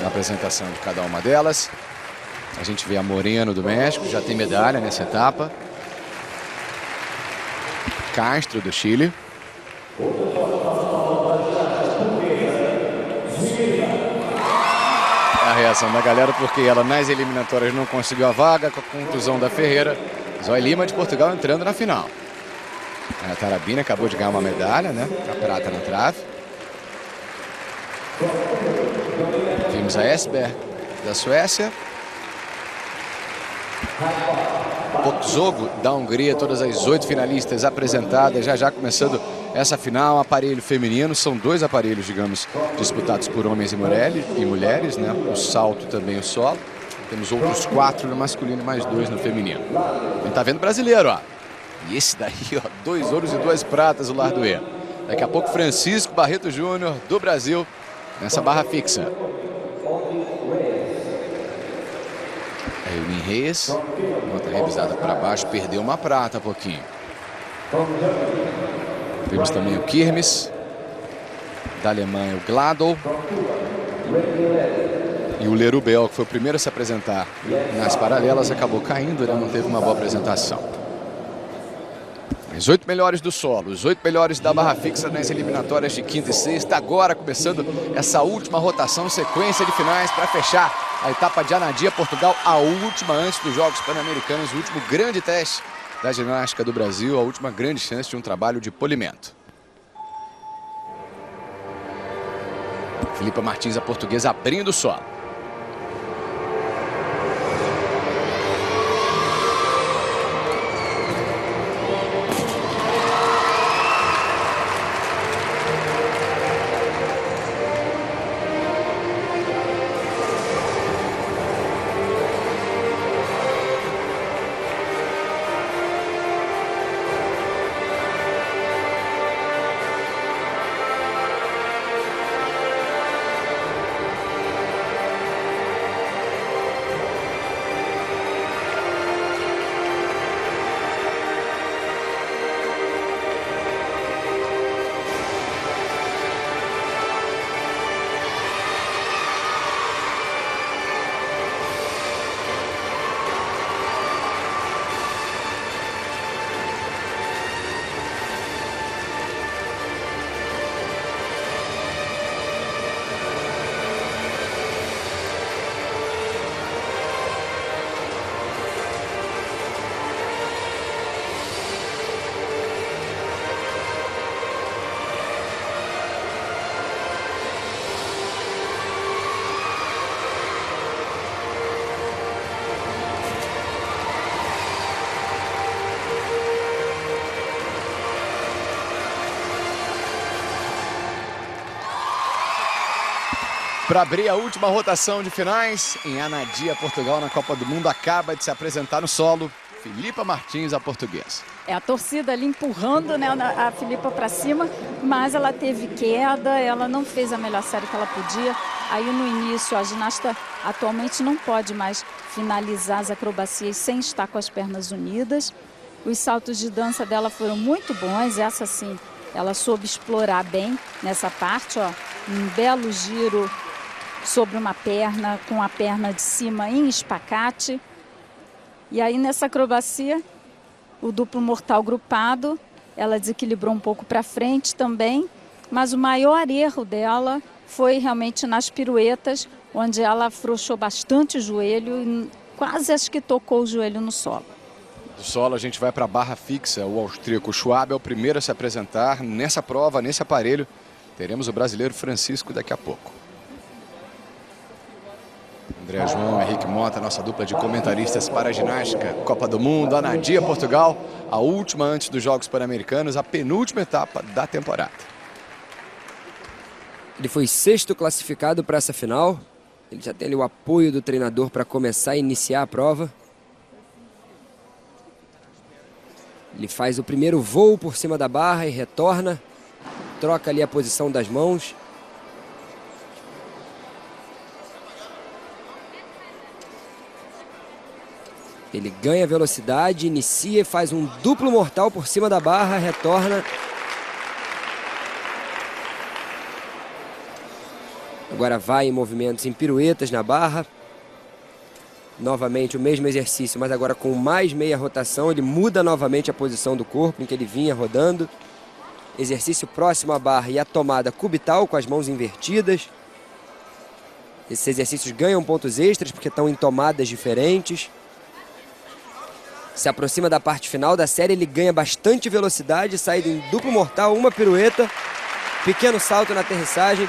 na apresentação de cada uma delas. A gente vê a Moreno do México, já tem medalha nessa etapa. Castro do Chile. A reação da galera porque ela nas eliminatórias não conseguiu a vaga com a contusão da Ferreira. Zoe Lima de Portugal entrando na final. A Tarabina acabou de ganhar uma medalha, né? A prata na trave. Vimos a Esberg da Suécia. Pokzogo da Hungria, todas as 8 finalistas apresentadas, já começando essa final. Aparelho feminino, são 2 aparelhos, digamos, disputados por homens e mulheres, né? O salto também, o solo. Temos outros 4 no masculino e mais 2 no feminino. A gente tá vendo brasileiro, ó. E esse daí, ó, 2 ouros e 2 pratas, o Lardoé. Daqui a pouco, Francisco Barreto Júnior, do Brasil, nessa barra fixa. Aí o Reis, nota revisada para baixo, perdeu uma prata há pouquinho. Temos também o Kirmes, da Alemanha, o Gladol. E o Lerubel, que foi o primeiro a se apresentar nas paralelas, acabou caindo, né? Não teve uma boa apresentação. Os 8 melhores do solo, os 8 melhores da barra fixa nas eliminatórias de quinta e sexta. Agora começando essa última rotação, sequência de finais para fechar a etapa de Anadia, Portugal, a última antes dos Jogos Pan-Americanos, o último grande teste da ginástica do Brasil, a última grande chance de um trabalho de polimento. Filipa Martins, a portuguesa, abrindo o solo. Para abrir a última rotação de finais em Anadia, Portugal, na Copa do Mundo, acaba de se apresentar no solo Filipa Martins, a portuguesa. É a torcida ali empurrando, né, a Filipa para cima, mas ela teve queda, ela não fez a melhor série que ela podia. Aí no início a ginasta atualmente não pode mais finalizar as acrobacias sem estar com as pernas unidas. Os saltos de dança dela foram muito bons, essa sim, ela soube explorar bem nessa parte, ó, um belo giro sobre uma perna, com a perna de cima em espacate. E aí nessa acrobacia, o duplo mortal grupado, ela desequilibrou um pouco para frente também, mas o maior erro dela foi realmente nas piruetas, onde ela afrouxou bastante o joelho e quase acho que tocou o joelho no solo. Do solo a gente vai para a barra fixa. O austríaco Schwab é o primeiro a se apresentar nessa prova, nesse aparelho. Teremos o brasileiro Francisco daqui a pouco. André João, Henrique Mota, nossa dupla de comentaristas para a ginástica Copa do Mundo, Anadia, Portugal, a última antes dos Jogos Pan-Americanos, a penúltima etapa da temporada. Ele foi 6º classificado para essa final. Ele já tem ali o apoio do treinador para começar a iniciar a prova. Ele faz o primeiro voo por cima da barra e retorna. Troca ali a posição das mãos. Ele ganha velocidade, inicia e faz um duplo mortal por cima da barra, retorna. Agora vai em movimentos, em piruetas na barra. Novamente o mesmo exercício, mas agora com mais meia rotação. Ele muda novamente a posição do corpo em que ele vinha rodando. Exercício próximo à barra e a tomada cubital com as mãos invertidas. Esses exercícios ganham pontos extras porque estão em tomadas diferentes. Se aproxima da parte final da série, ele ganha bastante velocidade, sai em duplo mortal, uma pirueta, pequeno salto na aterrissagem.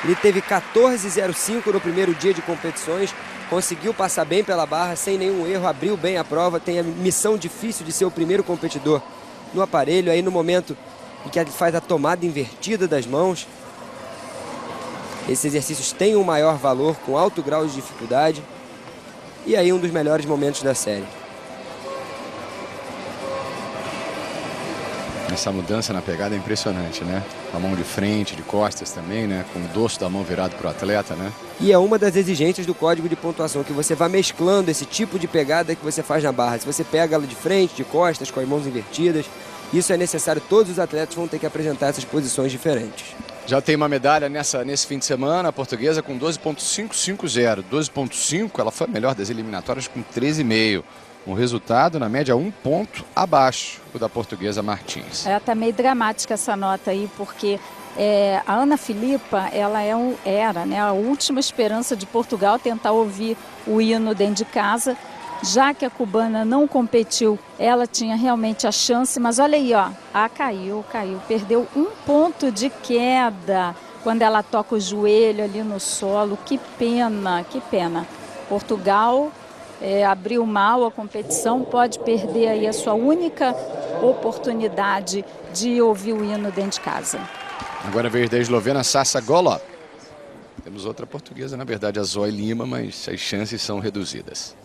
Ele teve 14,05 no primeiro dia de competições, conseguiu passar bem pela barra sem nenhum erro, abriu bem a prova, tem a missão difícil de ser o primeiro competidor no aparelho. Aí no momento em que ele faz a tomada invertida das mãos, esses exercícios têm um maior valor, com alto grau de dificuldade, e aí um dos melhores momentos da série. Essa mudança na pegada é impressionante, né? A mão de frente, de costas também, né? Com o dorso da mão virado para o atleta, né? E é uma das exigências do código de pontuação, que você vá mesclando esse tipo de pegada que você faz na barra. Se você pega ela de frente, de costas, com as mãos invertidas, isso é necessário. Todos os atletas vão ter que apresentar essas posições diferentes. Já tem uma medalha nesse fim de semana, a portuguesa com 12,550. 12,5, ela foi a melhor das eliminatórias com 13,5. Um resultado, na média, 1 ponto abaixo da portuguesa Martins. Tá meio dramática essa nota aí, porque a Ana Filipa, ela era, né, a última esperança de Portugal tentar ouvir o hino dentro de casa. Já que a cubana não competiu, ela tinha realmente a chance, mas olha aí, ó, caiu, perdeu 1 ponto de queda quando ela toca o joelho ali no solo. Que pena, que pena. Portugal abriu mal a competição, pode perder aí a sua única oportunidade de ouvir o hino dentro de casa. Agora a vez da eslovena Sasa Golov. Temos outra portuguesa, na verdade, a Zoe Lima, mas as chances são reduzidas.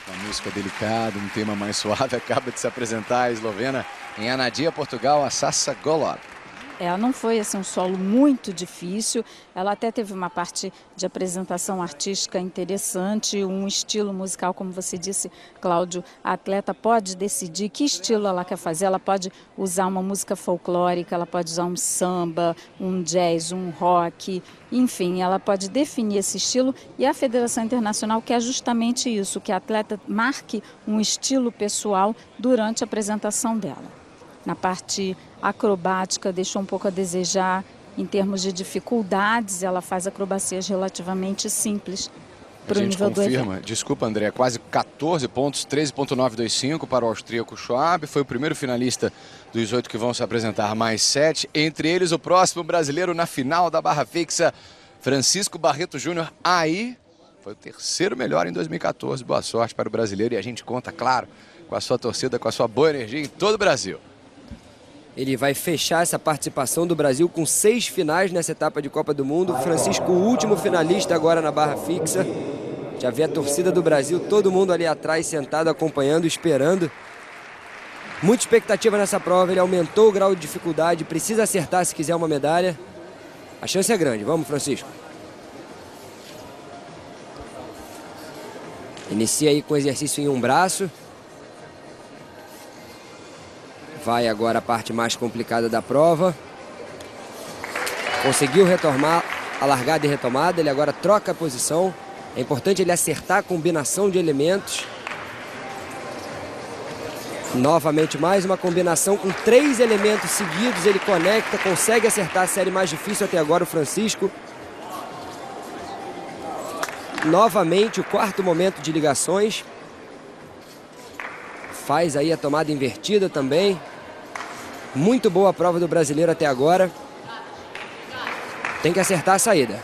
Uma música delicada, um tema mais suave. Acaba de se apresentar a eslovena em Anadia, Portugal, a Sasa Golov. Não foi assim, um solo muito difícil. Ela até teve uma parte de apresentação artística interessante, um estilo musical, como você disse, Cláudio. A atleta pode decidir que estilo ela quer fazer. Ela pode usar uma música folclórica, ela pode usar um samba, um jazz, um rock. Enfim, ela pode definir esse estilo, e a Federação Internacional quer justamente isso, que a atleta marque um estilo pessoal durante a apresentação dela. Na parte acrobática, deixou um pouco a desejar. Em termos de dificuldades, ela faz acrobacias relativamente simples para o nível do evento. Desculpa, André, quase 14 pontos, 13,925 para o austríaco Schwab. Foi o primeiro finalista dos 8 que vão se apresentar, mais 7. Entre eles, o próximo brasileiro na final da barra fixa, Francisco Barreto Júnior. Aí foi o terceiro melhor em 2014. Boa sorte para o brasileiro, e a gente conta, claro, com a sua torcida, com a sua boa energia em todo o Brasil. Ele vai fechar essa participação do Brasil com 6 finais nessa etapa de Copa do Mundo. Francisco, o último finalista agora na barra fixa. Já vê a torcida do Brasil, todo mundo ali atrás sentado, acompanhando, esperando. Muita expectativa nessa prova, ele aumentou o grau de dificuldade, precisa acertar se quiser uma medalha. A chance é grande. Vamos, Francisco. Inicia aí com o exercício em um braço. Vai agora a parte mais complicada da prova. Conseguiu retomar a largada e retomada. Ele agora troca a posição. É importante ele acertar a combinação de elementos. Novamente mais uma combinação com 3 elementos seguidos. Ele conecta, consegue acertar a série mais difícil até agora, o Francisco. Novamente o 4º momento de ligações. Faz aí a tomada invertida também. Muito boa a prova do brasileiro até agora. Tem que acertar a saída.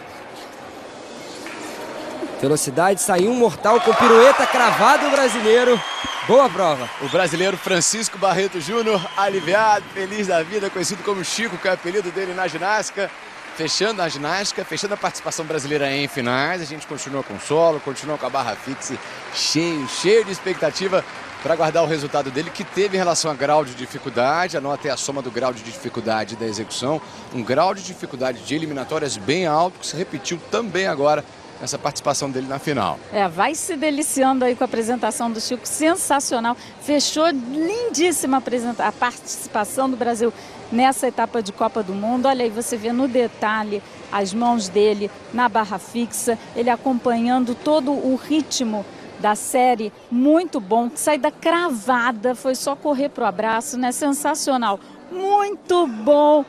Velocidade, sai um mortal com pirueta cravado o brasileiro. Boa prova. O brasileiro Francisco Barreto Júnior, aliviado, feliz da vida, conhecido como Chico, que é o apelido dele na ginástica. Fechando a ginástica, fechando a participação brasileira em finais. A gente continua com o solo, continua com a barra fixe, cheio de expectativa para aguardar o resultado dele, que teve em relação a grau de dificuldade. Anota aí a soma do grau de dificuldade da execução. Um grau de dificuldade de eliminatórias bem alto, que se repetiu também agora nessa participação dele na final. Vai se deliciando aí com a apresentação do Chico, sensacional. Fechou lindíssima a participação do Brasil nessa etapa de Copa do Mundo. Olha aí, você vê no detalhe as mãos dele na barra fixa, ele acompanhando todo o ritmo da série, muito bom. Saída cravada, foi só correr pro abraço, né? Sensacional, muito bom,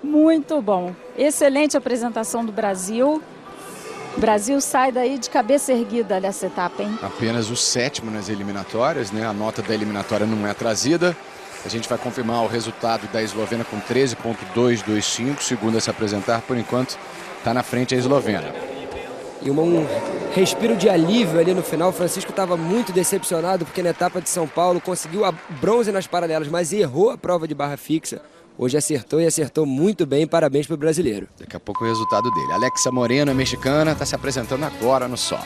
muito bom. Excelente apresentação do Brasil. O Brasil sai daí de cabeça erguida nessa etapa, hein? Apenas o 7º nas eliminatórias, né? A nota da eliminatória não é trazida. A gente vai confirmar o resultado da eslovena com 13.225, segundo a se apresentar. Por enquanto, está na frente a eslovena. E um respiro de alívio ali no final. O Francisco estava muito decepcionado porque na etapa de São Paulo conseguiu a bronze nas paralelas, mas errou a prova de barra fixa. Hoje acertou e acertou muito bem. Parabéns para o brasileiro. Daqui a pouco o resultado dele. Alexa Moreno, a mexicana, está se apresentando agora no solo.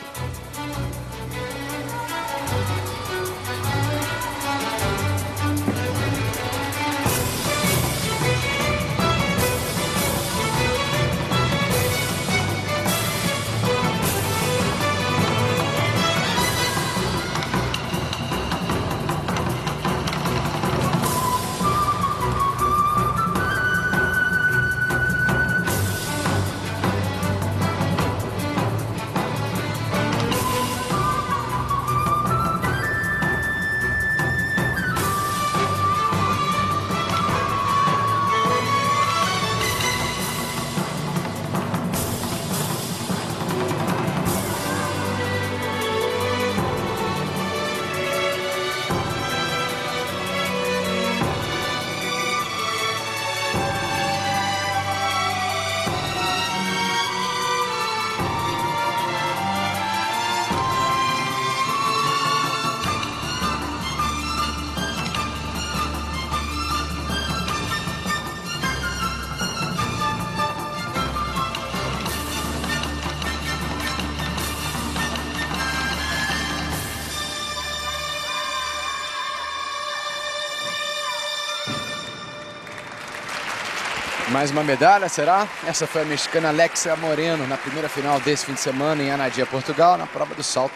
Mais uma medalha, será? Essa foi a mexicana Alexa Moreno na primeira final desse fim de semana em Anadia, Portugal, na prova do salto.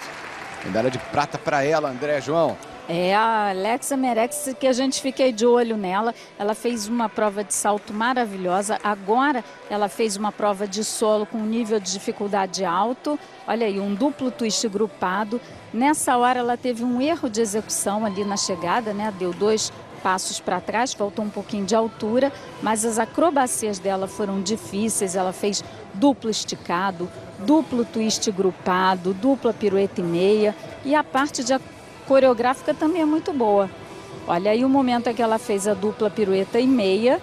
Medalha de prata para ela, André João. A Alexa merece que a gente fique de olho nela. Ela fez uma prova de salto maravilhosa. Agora ela fez uma prova de solo com nível de dificuldade alto. Olha aí, um duplo twist grupado. Nessa hora ela teve um erro de execução ali na chegada, né? Deu 2 passos para trás, faltou um pouquinho de altura, mas as acrobacias dela foram difíceis. Ela fez duplo esticado, duplo twist grupado, dupla pirueta e meia, e a parte de coreográfica também é muito boa. Olha aí o momento em que ela fez a dupla pirueta e meia.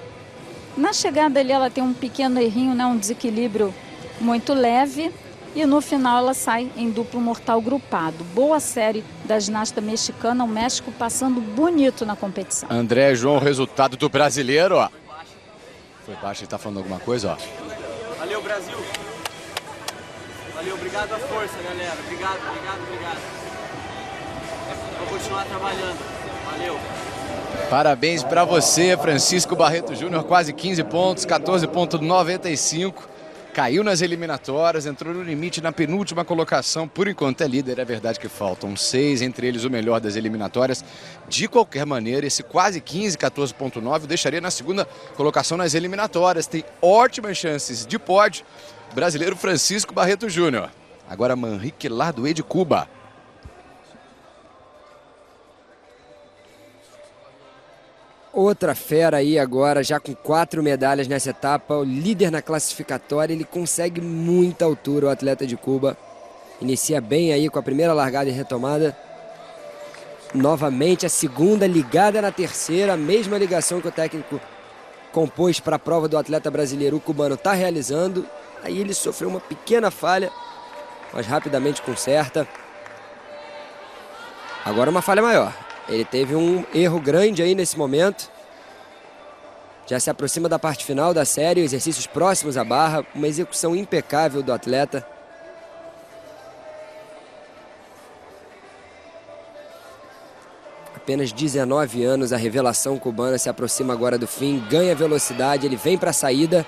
Na chegada ali ela tem um pequeno errinho, né? Um desequilíbrio muito leve, e no final ela sai em duplo mortal grupado. Boa série da ginasta mexicana, o México passando bonito na competição. André João, o resultado do brasileiro, ó. Foi baixo, ele tá falando alguma coisa, ó. Valeu, Brasil. Valeu, obrigado a força, galera. Obrigado. Vou continuar trabalhando. Valeu. Parabéns para você, Francisco Barreto Júnior, quase 15 pontos, 14,95. caiu nas eliminatórias, entrou no limite na penúltima colocação. Por enquanto é líder, é verdade que faltam 6, entre eles o melhor das eliminatórias. De qualquer maneira, esse quase 15, 14,9 deixaria na segunda colocação nas eliminatórias. Tem ótimas chances de pódio. Brasileiro Francisco Barreto Júnior. Agora Manrique Lardouet de Cuba. Outra fera aí agora, já com 4 medalhas nessa etapa, o líder na classificatória, ele consegue muita altura, o atleta de Cuba. Inicia bem aí com a primeira largada e retomada. Novamente a segunda ligada na terceira, a mesma ligação que o técnico compôs para a prova do atleta brasileiro, o cubano está realizando. Aí ele sofreu uma pequena falha, mas rapidamente conserta. Agora uma falha maior. Ele teve um erro grande aí nesse momento. Já se aproxima da parte final da série, exercícios próximos à barra, uma execução impecável do atleta. Apenas 19 anos, a revelação cubana se aproxima agora do fim, ganha velocidade, ele vem para a saída.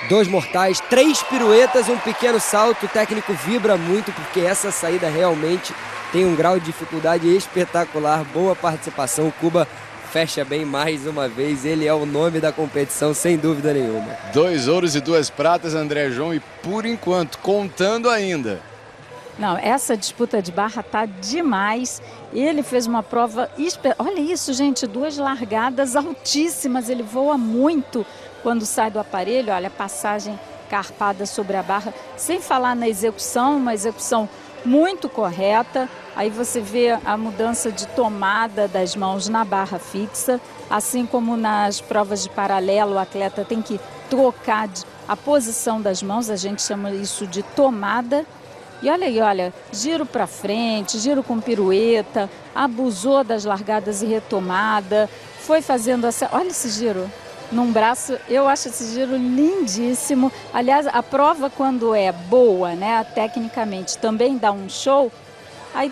2 mortais, 3 piruetas, um pequeno salto. O técnico vibra muito porque essa saída realmente tem um grau de dificuldade espetacular. Boa participação, Cuba fecha bem mais uma vez. Ele é o nome da competição, sem dúvida nenhuma. 2 ouros e 2 pratas, André João, e por enquanto, contando ainda. Não, essa disputa de barra tá demais. Ele fez uma prova... Olha isso, gente, 2 largadas altíssimas. Ele voa muito quando sai do aparelho. Olha, passagem carpada sobre a barra. Sem falar na execução, uma execução muito correta. Aí você vê a mudança de tomada das mãos na barra fixa. Assim como nas provas de paralelo, o atleta tem que trocar a posição das mãos. A gente chama isso de tomada. E olha aí, olha, giro para frente, giro com pirueta, abusou das largadas e retomada, foi fazendo essa... Olha esse giro num braço, eu acho esse giro lindíssimo. Aliás, a prova quando é boa, né, tecnicamente, também dá um show. Aí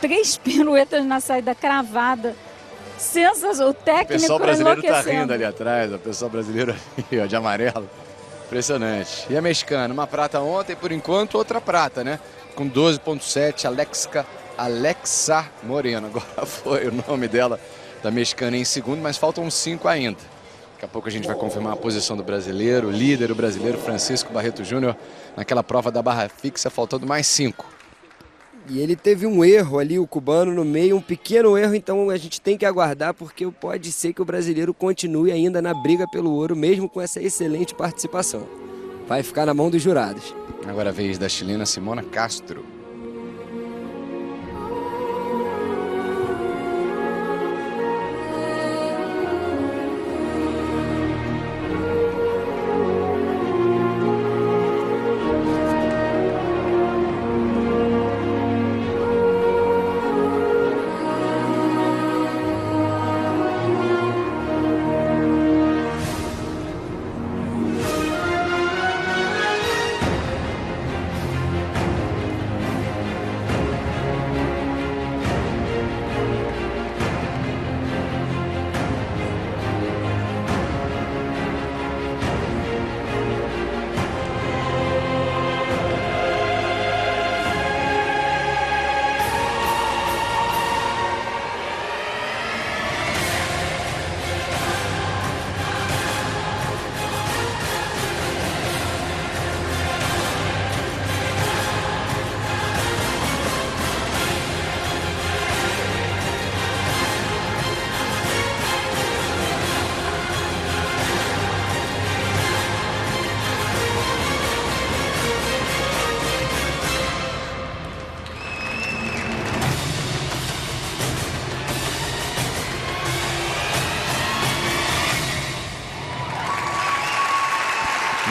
3 piruetas na saída cravada. Sensacional, o técnico enlouquecendo. O pessoal brasileiro tá rindo ali atrás, o pessoal brasileiro ali, ó, de amarelo. Impressionante. E a mexicana, uma prata ontem, por enquanto outra prata, né? Com 12,7, Alexa Moreno. Agora foi o nome dela, da mexicana, em segundo, mas faltam 5 ainda. Daqui a pouco a gente vai confirmar a posição do brasileiro, o líder, o brasileiro Francisco Barreto Júnior, naquela prova da barra fixa, faltando mais 5. E ele teve um erro ali, o cubano, no meio, um pequeno erro, então a gente tem que aguardar, porque pode ser que o brasileiro continue ainda na briga pelo ouro, mesmo com essa excelente participação. Vai ficar na mão dos jurados. Agora a vez da chilena Simona Castro.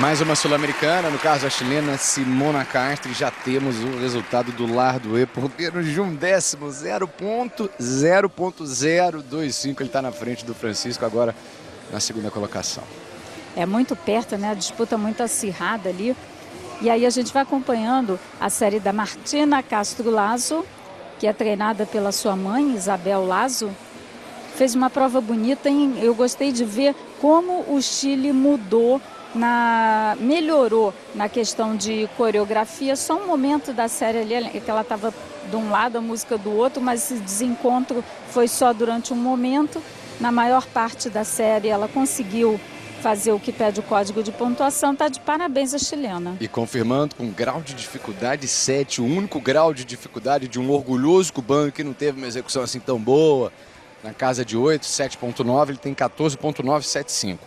Mais uma sul-americana, no caso a chilena Simona Castro. Já temos o resultado do Lardouet por menos de 1/10, 0.025. Ele está na frente do Francisco agora na segunda colocação. É muito perto, né? A disputa muito acirrada ali. E aí a gente vai acompanhando a série da Martina Castro Lazo, que é treinada pela sua mãe, Isabel Lazo. Fez uma prova bonita, hein? Eu gostei de ver como o Chile mudou melhorou na questão de coreografia. Só um momento da série ali, que ela estava de um lado, a música do outro, mas esse desencontro foi só durante um momento. Na maior parte da série ela conseguiu fazer o que pede o código de pontuação. Está de parabéns a chilena. E confirmando com grau de dificuldade 7, o único grau de dificuldade de um orgulhoso cubano que não teve uma execução assim tão boa. Na casa de 8, 7.9, ele tem 14.975.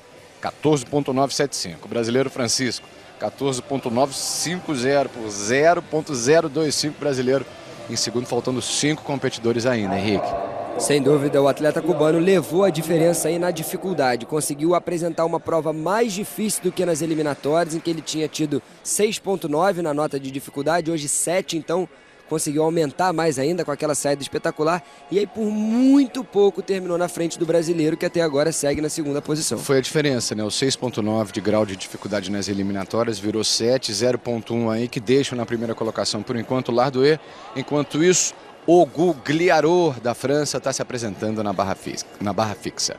14.975. O brasileiro Francisco, 14.950 por 0.025 brasileiro em segundo, faltando 5 competidores ainda, Henrique. Sem dúvida, o atleta cubano levou a diferença aí na dificuldade. Conseguiu apresentar uma prova mais difícil do que nas eliminatórias, em que ele tinha tido 6.9 na nota de dificuldade, hoje 7, então conseguiu aumentar mais ainda com aquela saída espetacular. E aí, por muito pouco, terminou na frente do brasileiro, que até agora segue na segunda posição. Foi a diferença, né? O 6.9 de grau de dificuldade nas eliminatórias virou 7, 0.1 aí, que deixam na primeira colocação por enquanto o Lardouet. Enquanto isso, o Gugliarot da França está se apresentando na barra fixa.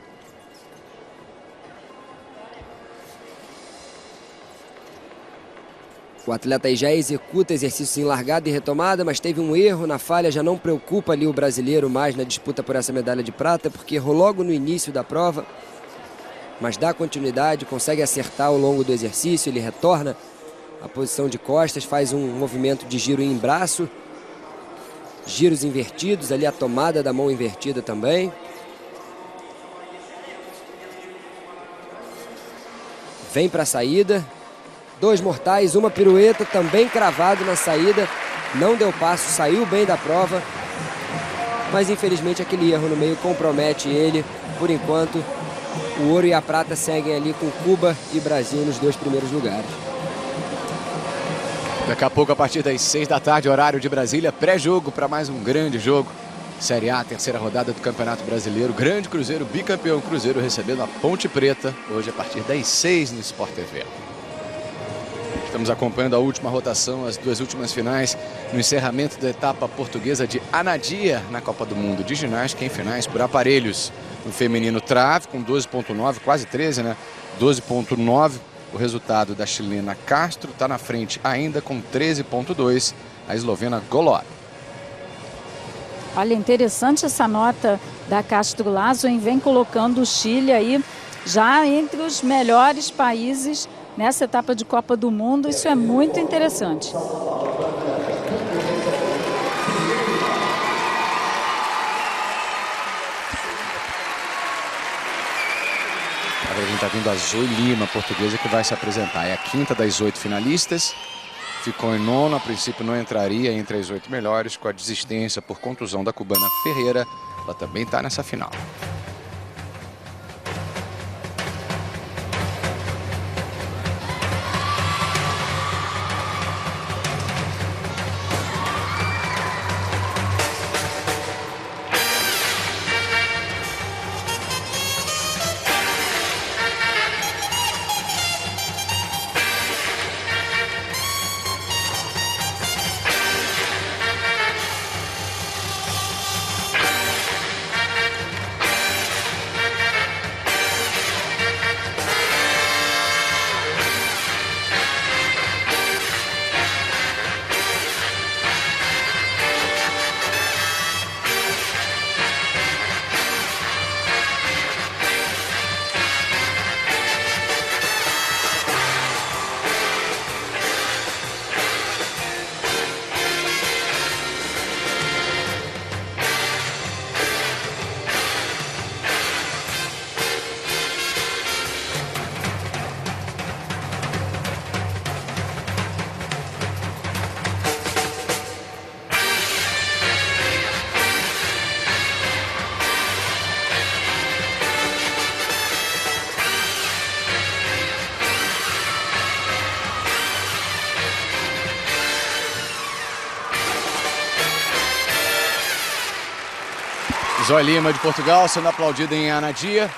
O atleta aí já executa exercícios em largada e retomada, mas teve um erro na falha, já não preocupa ali o brasileiro mais na disputa por essa medalha de prata, porque errou logo no início da prova, mas dá continuidade, consegue acertar ao longo do exercício, ele retorna à posição de costas, faz um movimento de giro em braço, giros invertidos, ali a tomada da mão invertida também. Vem para a saída. 2 mortais, uma pirueta, também cravado na saída. Não deu passo, saiu bem da prova. Mas infelizmente aquele erro no meio compromete ele. Por enquanto, o ouro e a prata seguem ali com Cuba e Brasil nos 2 primeiros lugares. Daqui a pouco, a partir das 6 da tarde, horário de Brasília, pré-jogo para mais um grande jogo. Série A, terceira rodada do Campeonato Brasileiro. Grande Cruzeiro, bicampeão Cruzeiro, recebendo a Ponte Preta, hoje a partir das 6 no Sport TV. Estamos acompanhando a última rotação, as 2 últimas finais, no encerramento da etapa portuguesa de Anadia na Copa do Mundo de Ginástica, em finais por aparelhos. No feminino trave, com 12.9, quase 13, né? 12.9. O resultado da chilena Castro está na frente ainda com 13.2, a eslovena Golov. Olha, interessante essa nota da Castro Lazo, vem colocando o Chile aí já entre os melhores países nessa etapa de Copa do Mundo. Isso é muito interessante. Agora a gente está vendo a Zoe Lima, portuguesa, que vai se apresentar. É a 5ª das 8 finalistas. Ficou em 9º, a princípio não entraria entre as 8 melhores, com a desistência por contusão da cubana Ferreira. Ela também está nessa final. Zoe Lima de Portugal sendo aplaudida em Anadia.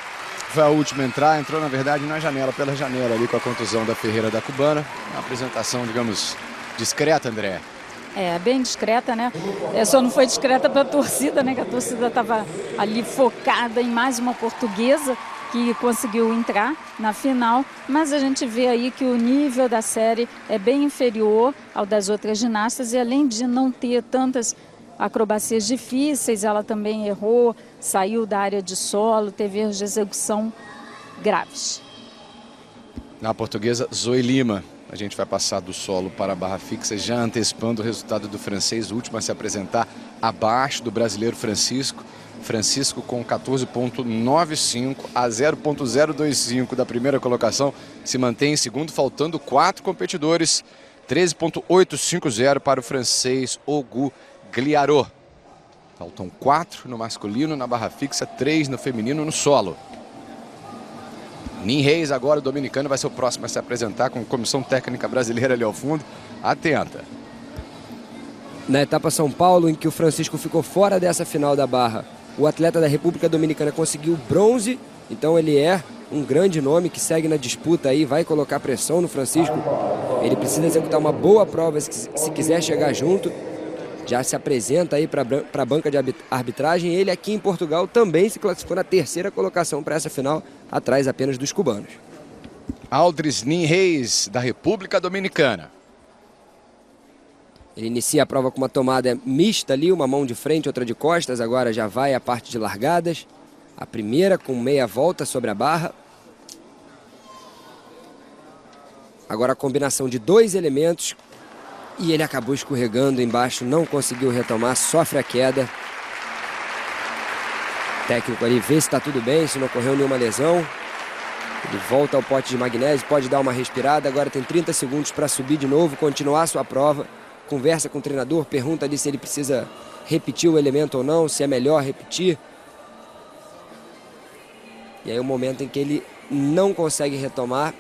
Foi a última a entrar, entrou na verdade na janela, pela janela ali com a contusão da Ferreira da cubana. Uma apresentação, digamos, discreta, André. É, bem discreta, né? Só não foi discreta para a torcida, né? Que a torcida estava ali focada em mais uma portuguesa. que conseguiu entrar na final, mas a gente vê aí que o nível da série é bem inferior ao das outras ginastas e além de não ter tantas acrobacias difíceis, ela também errou, saiu da área de solo, teve erros de execução graves. Na portuguesa, Zoe Lima. A gente vai passar do solo para a barra fixa, já antecipando o resultado do francês, o último a se apresentar abaixo do brasileiro Francisco. Francisco com 14,95 a 0,025 da primeira colocação, se mantém em segundo, faltando 4 competidores. 13,850 para o francês Ogu Gliarot. Faltam 4 no masculino, na barra fixa, 3 no feminino, no solo. Nin Reis, agora o dominicano, vai ser o próximo a se apresentar com comissão técnica brasileira ali ao fundo. Atenta. Na etapa São Paulo, em que o Francisco ficou fora dessa final da barra, o atleta da República Dominicana conseguiu bronze, então ele é um grande nome que segue na disputa aí, vai colocar pressão no Francisco. Ele precisa executar uma boa prova se quiser chegar junto. Já se apresenta aí para a banca de arbitragem. Ele aqui em Portugal também se classificou na terceira colocação para essa final, atrás apenas dos cubanos. Aldris Nin Reis, da República Dominicana. Ele inicia a prova com uma tomada mista ali, uma mão de frente, outra de costas. Agora já vai a parte de largadas. A primeira com meia volta sobre a barra. Agora a combinação de 2 elementos. E ele acabou escorregando embaixo, não conseguiu retomar, sofre a queda. O técnico ali vê se está tudo bem, se não ocorreu nenhuma lesão. Ele volta ao pote de magnésio, pode dar uma respirada. Agora tem 30 segundos para subir de novo, continuar a sua prova. Conversa com o treinador, pergunta ali se ele precisa repetir o elemento ou não, se é melhor repetir. E aí o momento em que ele não consegue retomar,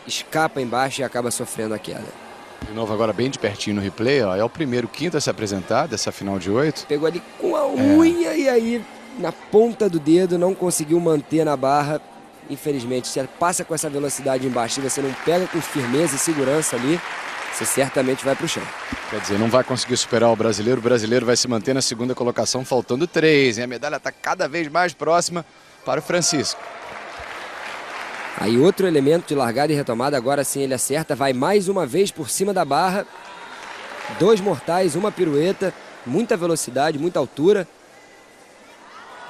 escapa embaixo e acaba sofrendo a queda. De novo agora bem de pertinho no replay, ó, é o primeiro quinto a se apresentar dessa final de 8. Pegou ali com a unha e aí na ponta do dedo não conseguiu manter na barra. Infelizmente, se passa com essa velocidade embaixo e você não pega com firmeza e segurança ali, você certamente vai para o chão. Quer dizer, não vai conseguir superar o brasileiro vai se manter na segunda colocação, faltando 3. E a medalha está cada vez mais próxima para o Francisco. Aí outro elemento de largada e retomada, agora sim ele acerta, vai mais uma vez por cima da barra. 2 mortais, uma pirueta, muita velocidade, muita altura.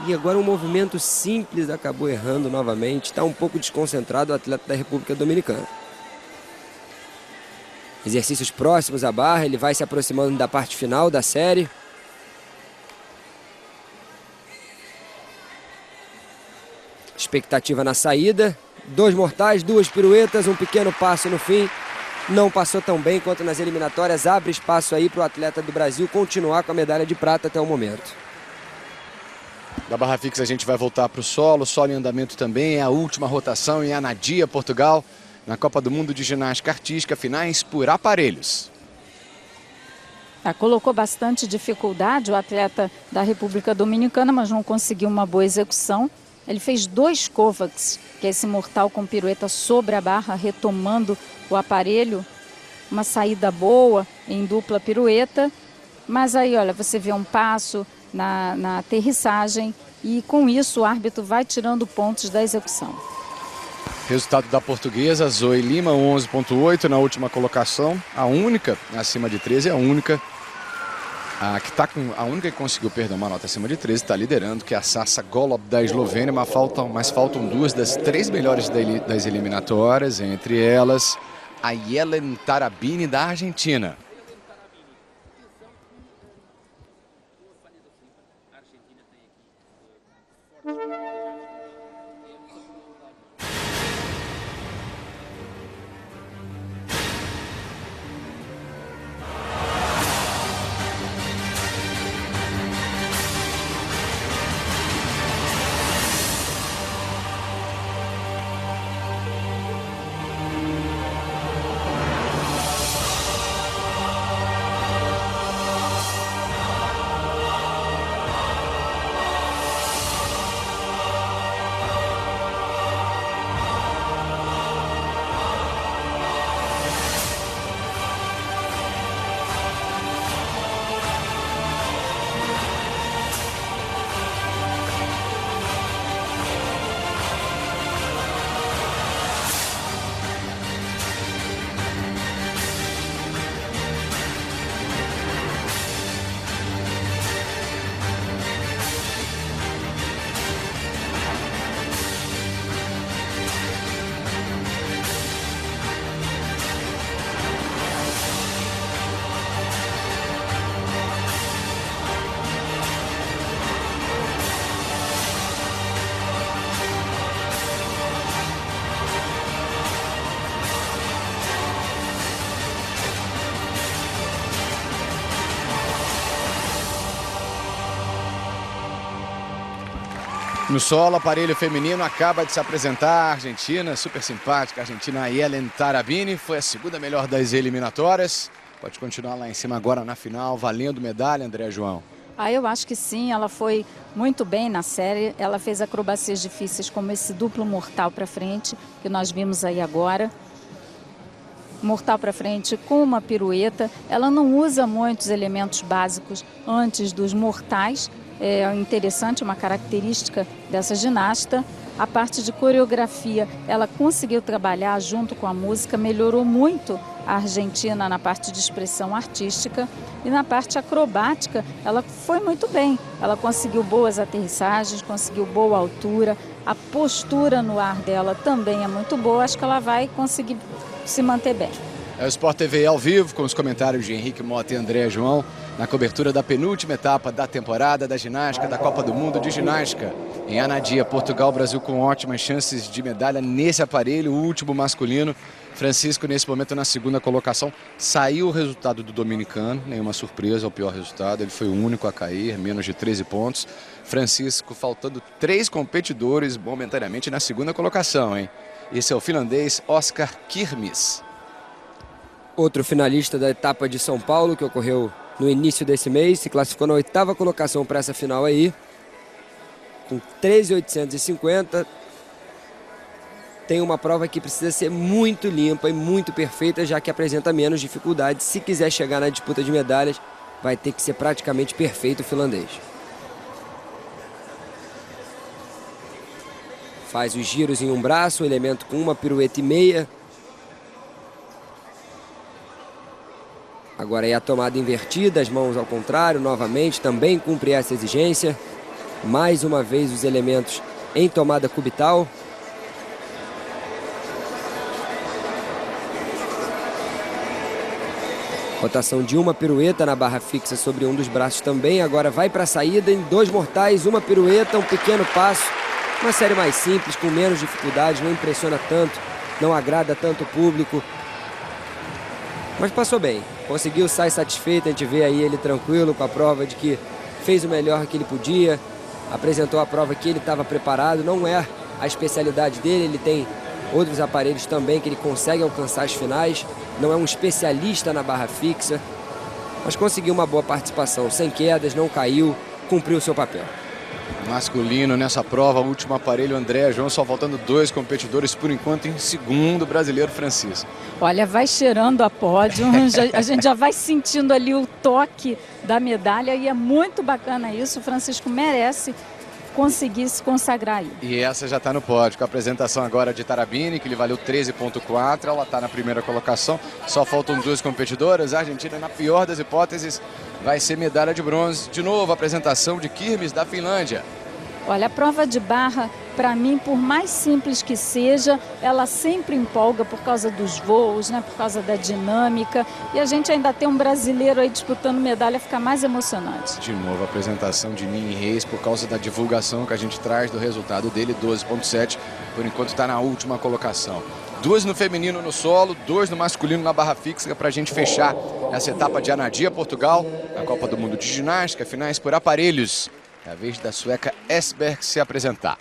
E agora um movimento simples, acabou errando novamente. Está um pouco desconcentrado o atleta da República Dominicana. Exercícios próximos à barra, ele vai se aproximando da parte final da série. Expectativa na saída. 2 mortais, 2 piruetas, um pequeno passo no fim. Não passou tão bem quanto nas eliminatórias. Abre espaço aí para o atleta do Brasil continuar com a medalha de prata até o momento. Da barra fixa a gente vai voltar para o solo em andamento também. É a última rotação em Anadia, Portugal, na Copa do Mundo de Ginástica Artística, finais por aparelhos. Colocou bastante dificuldade o atleta da República Dominicana, mas não conseguiu uma boa execução. Ele fez 2 Kovacs, que é esse mortal com pirueta sobre a barra, retomando o aparelho. Uma saída boa em dupla pirueta. Mas aí, olha, você vê um passo na aterrissagem e com isso o árbitro vai tirando pontos da execução. Resultado da portuguesa, Zoe Lima, 11,8 na última colocação. A única acima de 13, a única que conseguiu, uma nota acima de 13, está liderando, que é a Sasa Golob da Eslovênia, mas faltam 2 das 3 melhores das eliminatórias, entre elas a Yelen Tarabini da Argentina. No solo, aparelho feminino acaba de se apresentar a Argentina, super simpática, a argentina Yelen Tarabini, foi a segunda melhor das eliminatórias. Pode continuar lá em cima agora na final, valendo medalha, André João. Eu acho que sim, ela foi muito bem na série, ela fez acrobacias difíceis como esse duplo mortal para frente, que nós vimos aí agora. Mortal para frente com uma pirueta, ela não usa muitos elementos básicos antes dos mortais. É interessante, uma característica dessa ginasta. A parte de coreografia, ela conseguiu trabalhar junto com a música, melhorou muito a Argentina na parte de expressão artística. E na parte acrobática, ela foi muito bem. Ela conseguiu boas aterrissagens, conseguiu boa altura. A postura no ar dela também é muito boa. Acho que ela vai conseguir se manter bem. É o Sport TV ao vivo, com os comentários de Henrique Mota e André João, na cobertura da penúltima etapa da temporada da ginástica da Copa do Mundo de Ginástica. Em Anadia, Portugal, Brasil com ótimas chances de medalha nesse aparelho, o último masculino. Francisco, nesse momento, na segunda colocação. Saiu o resultado do dominicano, nenhuma surpresa, o pior resultado. Ele foi o único a cair, menos de 13 pontos. Francisco, faltando 3 competidores momentaneamente na segunda colocação, hein? Esse é o finlandês Oscar Kirmes. Outro finalista da etapa de São Paulo, que ocorreu no início desse mês, se classificou na 8ª colocação para essa final aí, com 13.850. Tem uma prova que precisa ser muito limpa e muito perfeita, já que apresenta menos dificuldade. Se quiser chegar na disputa de medalhas, vai ter que ser praticamente perfeito o finlandês. Faz os giros em um braço, o elemento com uma pirueta e meia. Agora é a tomada invertida, as mãos ao contrário, novamente, também cumpre essa exigência. Mais uma vez os elementos em tomada cubital. Rotação de uma pirueta na barra fixa sobre um dos braços também. Agora vai para a saída em 2 mortais, uma pirueta, um pequeno passo. Uma série mais simples, com menos dificuldade, não impressiona tanto, não agrada tanto o público. Mas passou bem, conseguiu, sai satisfeito, a gente vê aí ele tranquilo com a prova de que fez o melhor que ele podia, apresentou a prova que ele estava preparado, não é a especialidade dele, ele tem outros aparelhos também que ele consegue alcançar as finais, não é um especialista na barra fixa, mas conseguiu uma boa participação, sem quedas, não caiu, cumpriu o seu papel. Masculino nessa prova, último aparelho, André João, só faltando 2 competidores por enquanto em segundo, brasileiro Francisco. Olha, vai cheirando a pódio, a gente já vai sentindo ali o toque da medalha e é muito bacana isso, o Francisco merece conseguir se consagrar aí. E essa já está no pódio, com a apresentação agora de Tarabini, que lhe valeu 13.4, ela está na primeira colocação, só faltam 2 competidoras, a Argentina, na pior das hipóteses, vai ser medalha de bronze. De novo, a apresentação de Kirmes, da Finlândia. Olha, a prova de barra, para mim, por mais simples que seja, ela sempre empolga por causa dos voos, né, por causa da dinâmica. E a gente ainda tem um brasileiro aí disputando medalha, fica mais emocionante. De novo, a apresentação de Nini Reis, por causa da divulgação que a gente traz do resultado dele, 12.7. Por enquanto está na última colocação. 2 no feminino no solo, 2 no masculino na barra fixa, para a gente fechar essa etapa de Anadia, Portugal, na Copa do Mundo de Ginástica, finais por aparelhos. É a vez da sueca Esberg se apresentar.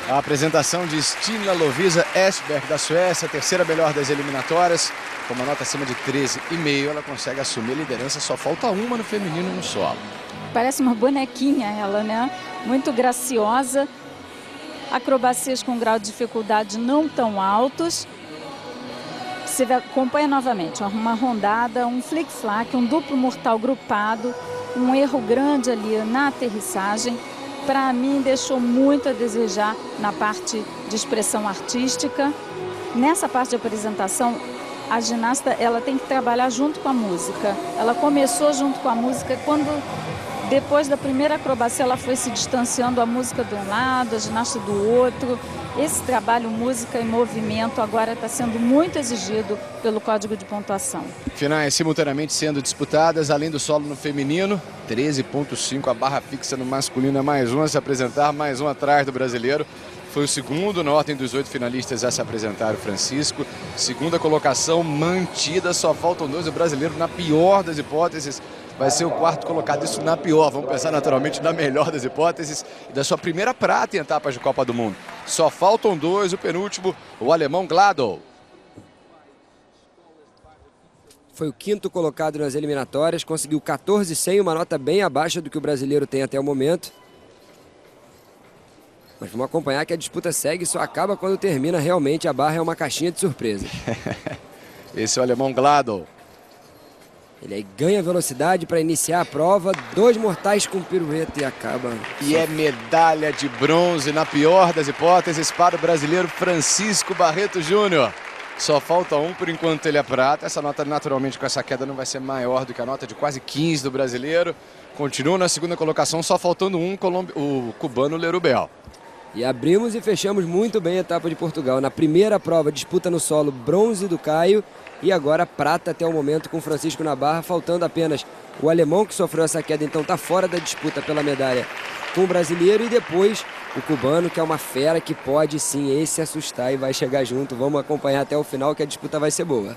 A apresentação de Stina Lovisa Esberg, da Suécia, a terceira melhor das eliminatórias. Com uma nota acima de 13,5, ela consegue assumir a liderança. Só falta uma no feminino no solo. Parece uma bonequinha ela, né? Muito graciosa. Acrobacias com grau de dificuldade não tão altos. Você acompanha novamente uma rondada, um flick-flack, um duplo mortal grupado, um erro grande ali na aterrissagem. Para mim, deixou muito a desejar na parte de expressão artística. Nessa parte de apresentação, a ginasta ela tem que trabalhar junto com a música. Ela começou junto com a música, quando depois da primeira acrobacia ela foi se distanciando, a música de um lado, a ginasta do outro. Esse trabalho música e movimento agora está sendo muito exigido pelo Código de Pontuação. Finais simultaneamente sendo disputadas, além do solo no feminino, 13,5, a barra fixa no masculino é mais um a se apresentar, mais um atrás do brasileiro. Foi o segundo na ordem dos 8 finalistas a se apresentar, o Francisco. Segunda colocação mantida, só faltam 2. O brasileiro, na pior das hipóteses, vai ser o quarto colocado. Isso na pior, vamos pensar naturalmente na melhor das hipóteses. E da sua primeira prata em etapas de Copa do Mundo. Só faltam 2, o penúltimo, o alemão Gladl. Foi o quinto colocado nas eliminatórias, conseguiu 14,100, uma nota bem abaixo do que o brasileiro tem até o momento. Mas vamos acompanhar que a disputa segue, só acaba quando termina. Realmente a barra é uma caixinha de surpresa. Esse é o alemão Gladl. Ele aí ganha velocidade para iniciar a prova. 2 mortais com pirueta e acaba. E é medalha de bronze, na pior das hipóteses, para o brasileiro Francisco Barreto Júnior. Só falta um, por enquanto ele é prata. Essa nota, naturalmente, com essa queda não vai ser maior do que a nota de quase 15 do brasileiro. Continua na segunda colocação, só faltando um, o cubano Lerubel. E abrimos e fechamos muito bem a etapa de Portugal. Na primeira prova, disputa no solo, bronze do Caio. E agora prata até o momento com o Francisco na barra, faltando apenas o alemão que sofreu essa queda, então está fora da disputa pela medalha com o brasileiro. E depois o cubano, que é uma fera que pode sim esse assustar e vai chegar junto. Vamos acompanhar até o final que a disputa vai ser boa.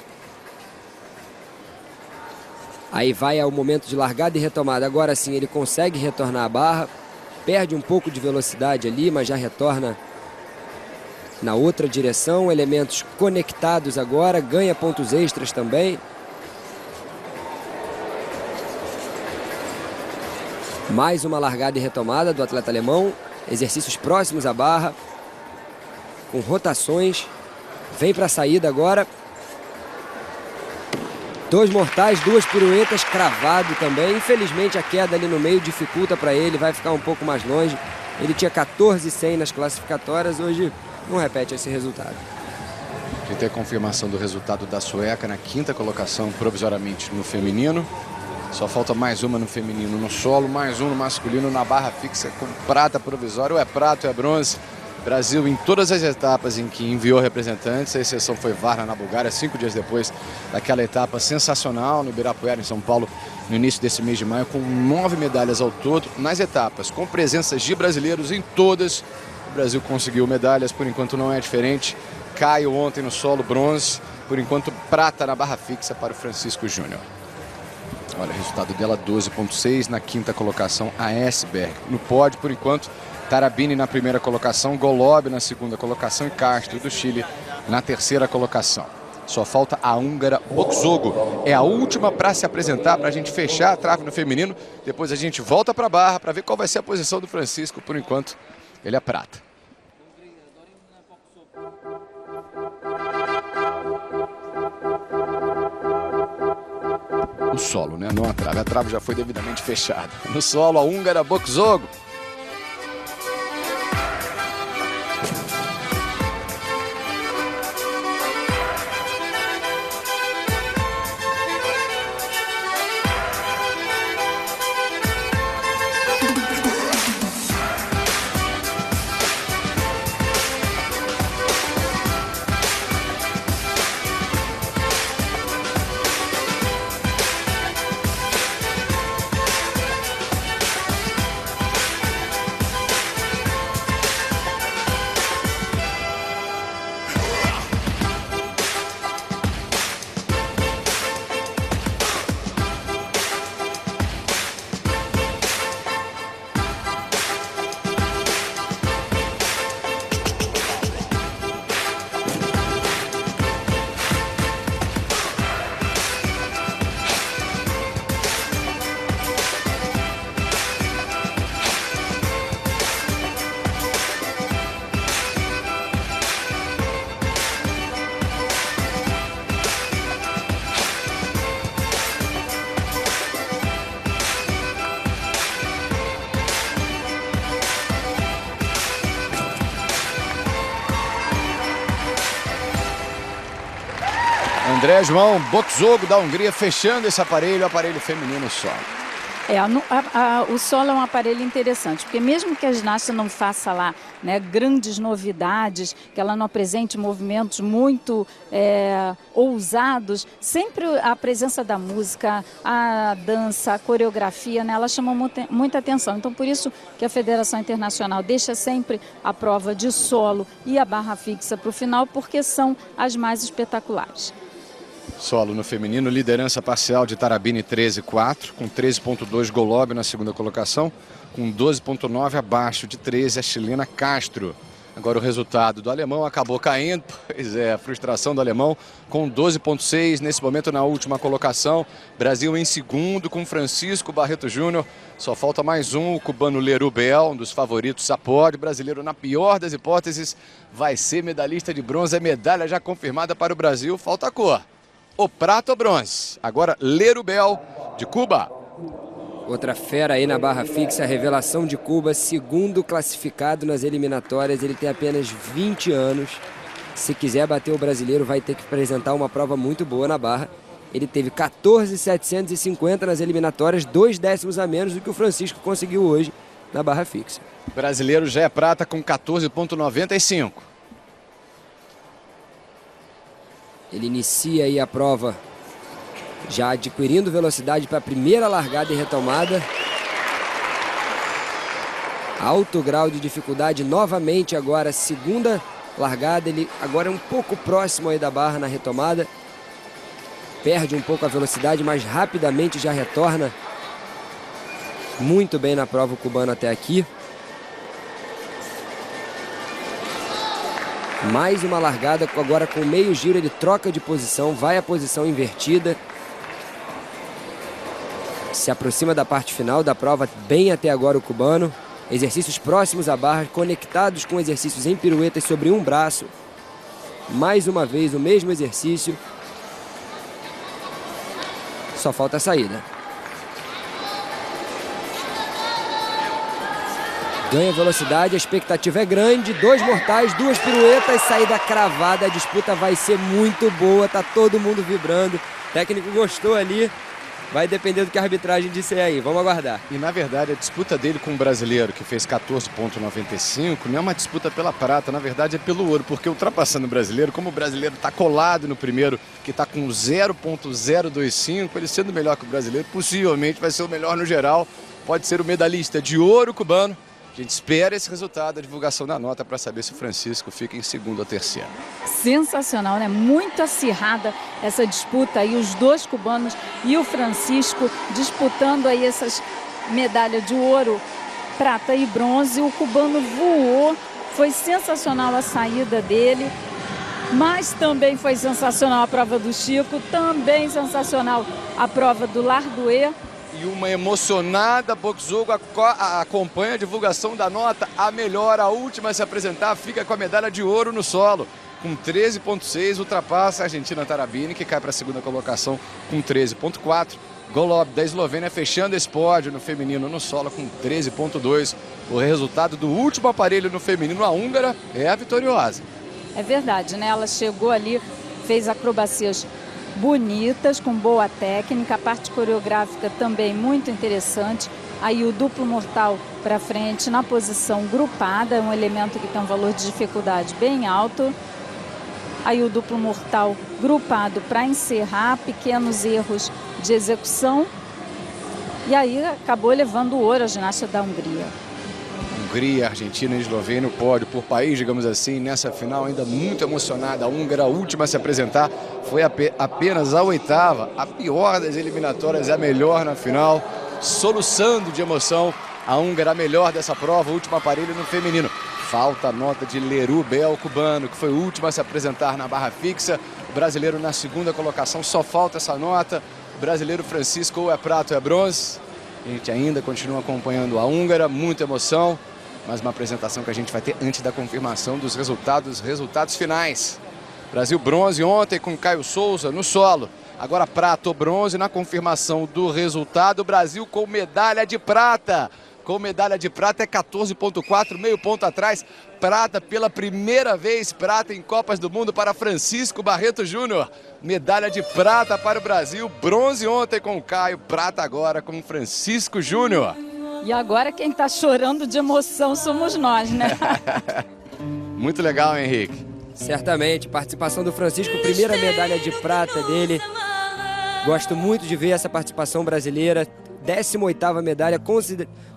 Aí vai ao momento de largada e retomada. Agora sim ele consegue retornar a barra. Perde um pouco de velocidade ali, mas já retorna na outra direção. Elementos conectados agora, ganha pontos extras também. Mais uma largada e retomada do atleta alemão. Exercícios próximos à barra, com rotações. Vem para a saída agora. 2 mortais, 2 piruetas, cravado também. Infelizmente a queda ali no meio dificulta para ele, vai ficar um pouco mais longe. Ele tinha 14,100 nas classificatórias, hoje não repete esse resultado. Aqui tem a confirmação do resultado da sueca na quinta colocação, provisoriamente no feminino. Só falta mais uma no feminino no solo, mais um no masculino na barra fixa com prata provisória. Ou é prata ou é bronze. Brasil em todas as etapas em que enviou representantes, a exceção foi Varna na Bulgária, 5 dias depois daquela etapa sensacional no Ibirapuera, em São Paulo, no início desse mês de maio, com 9 medalhas ao todo nas etapas, com presenças de brasileiros em todas. O Brasil conseguiu medalhas, por enquanto não é diferente. Caio ontem no solo, bronze, por enquanto prata na barra fixa para o Francisco Júnior. Olha, o resultado dela 12,6, na quinta colocação a Esberg. No pódio, por enquanto, Tarabini na primeira colocação, Golob na segunda colocação e Castro do Chile na terceira colocação. Só falta a húngara Bokzogo. É a última para se apresentar, para a gente fechar a trave no feminino. Depois a gente volta para a barra para ver qual vai ser a posição do Francisco. Por enquanto, ele é prata. O solo, né? Não a trave. A trave já foi devidamente fechada. No solo, a húngara Bokzogo. André João Bokzogo da Hungria fechando esse aparelho, aparelho feminino solo. O solo é um aparelho interessante, porque mesmo que a ginasta não faça lá, né, grandes novidades, que ela não apresente movimentos muito ousados, sempre a presença da música, a dança, a coreografia, né, ela chama muita atenção. Então, por isso que a Federação Internacional deixa sempre a prova de solo e a barra fixa para o final, porque são as mais espetaculares. Solo no feminino, liderança parcial de Tarabini 13,4, com 13,2 Golob na segunda colocação, com 12,9 abaixo de 13 a chilena Castro. Agora o resultado do alemão acabou caindo, pois é, a frustração do alemão com 12,6 nesse momento na última colocação. Brasil em segundo com Francisco Barreto Júnior, só falta mais um, o cubano Leru Bel, um dos favoritos a pódio. Brasileiro, na pior das hipóteses, vai ser medalhista de bronze, é medalha já confirmada para o Brasil, falta a cor. O prata ou bronze. Agora Leru Bel, de Cuba. Outra fera aí na barra fixa, a revelação de Cuba, segundo classificado nas eliminatórias. Ele tem apenas 20 anos. Se quiser bater o brasileiro, vai ter que apresentar uma prova muito boa na barra. Ele teve 14.750 nas eliminatórias, 2 décimos a menos do que o Francisco conseguiu hoje na barra fixa. O brasileiro já é prata com 14,95. Ele inicia aí a prova já adquirindo velocidade para a primeira largada e retomada. Alto grau de dificuldade novamente agora, segunda largada. Ele agora é um pouco próximo aí da barra na retomada. Perde um pouco a velocidade, mas rapidamente já retorna. Muito bem na prova o cubano até aqui. Mais uma largada, agora com meio giro ele troca de posição, vai à posição invertida. Se aproxima da parte final da prova, bem até agora o cubano. Exercícios próximos à barra, conectados com exercícios em piruetas sobre um braço. Mais uma vez o mesmo exercício. Só falta a saída. Ganha velocidade, a expectativa é grande, 2 mortais, 2 piruetas, saída cravada, a disputa vai ser muito boa, tá todo mundo vibrando, o técnico gostou ali, vai depender do que a arbitragem disser aí, vamos aguardar. E na verdade a disputa dele com o brasileiro, que fez 14,95, não é uma disputa pela prata, na verdade é pelo ouro, porque ultrapassando o brasileiro, como o brasileiro está colado no primeiro, que está com 0,025, ele sendo melhor que o brasileiro, possivelmente vai ser o melhor no geral, pode ser o medalhista de ouro cubano. A gente espera esse resultado, a divulgação da nota, para saber se o Francisco fica em segundo ou terceiro. Sensacional, né? Muito acirrada essa disputa aí, os dois cubanos e o Francisco disputando aí essas medalhas de ouro, prata e bronze. O cubano voou, foi sensacional a saída dele, mas também foi sensacional a prova do Chico, também sensacional a prova do Larduê. E uma emocionada Bokzogo acompanha a divulgação da nota. A melhor, a última a se apresentar, fica com a medalha de ouro no solo. Com 13,6, ultrapassa a Argentina Tarabini, que cai para a segunda colocação com 13,4. Golob da Eslovênia fechando esse pódio no feminino no solo com 13,2. O resultado do último aparelho no feminino, a húngara, é a vitoriosa. É verdade, né? Ela chegou ali, fez acrobacias bonitas, com boa técnica, a parte coreográfica também muito interessante. Aí o duplo mortal para frente na posição grupada, um elemento que tem um valor de dificuldade bem alto. Aí o duplo mortal grupado para encerrar, pequenos erros de execução. E aí acabou levando o ouro a ginasta da Hungria. Hungria, Argentina e Eslovênia, o pódio por país, digamos assim, nessa final ainda muito emocionada. A húngara, a última a se apresentar, foi apenas a oitava, a pior das eliminatórias, a melhor na final, soluçando de emoção. A húngara, a melhor dessa prova, o último aparelho no feminino. Falta a nota de Leru Bel, cubano, que foi o último a se apresentar na barra fixa. O brasileiro na segunda colocação, só falta essa nota. O brasileiro Francisco ou é prata ou é bronze. A gente ainda continua acompanhando a húngara, muita emoção. Mas uma apresentação que a gente vai ter antes da confirmação dos resultados finais. Brasil bronze ontem com Caio Souza no solo. Agora prata ou bronze na confirmação do resultado. Brasil com medalha de prata. com medalha de prata, é 14,4, meio ponto atrás. Prata pela primeira vez, prata em Copas do Mundo para Francisco Barreto Júnior. Medalha de prata para o Brasil, bronze ontem com o Caio, prata agora com o Francisco Júnior. E agora quem está chorando de emoção somos nós, né? Muito legal, Henrique. Certamente, participação do Francisco, primeira medalha de prata dele. Gosto muito de ver essa participação brasileira. 18ª medalha,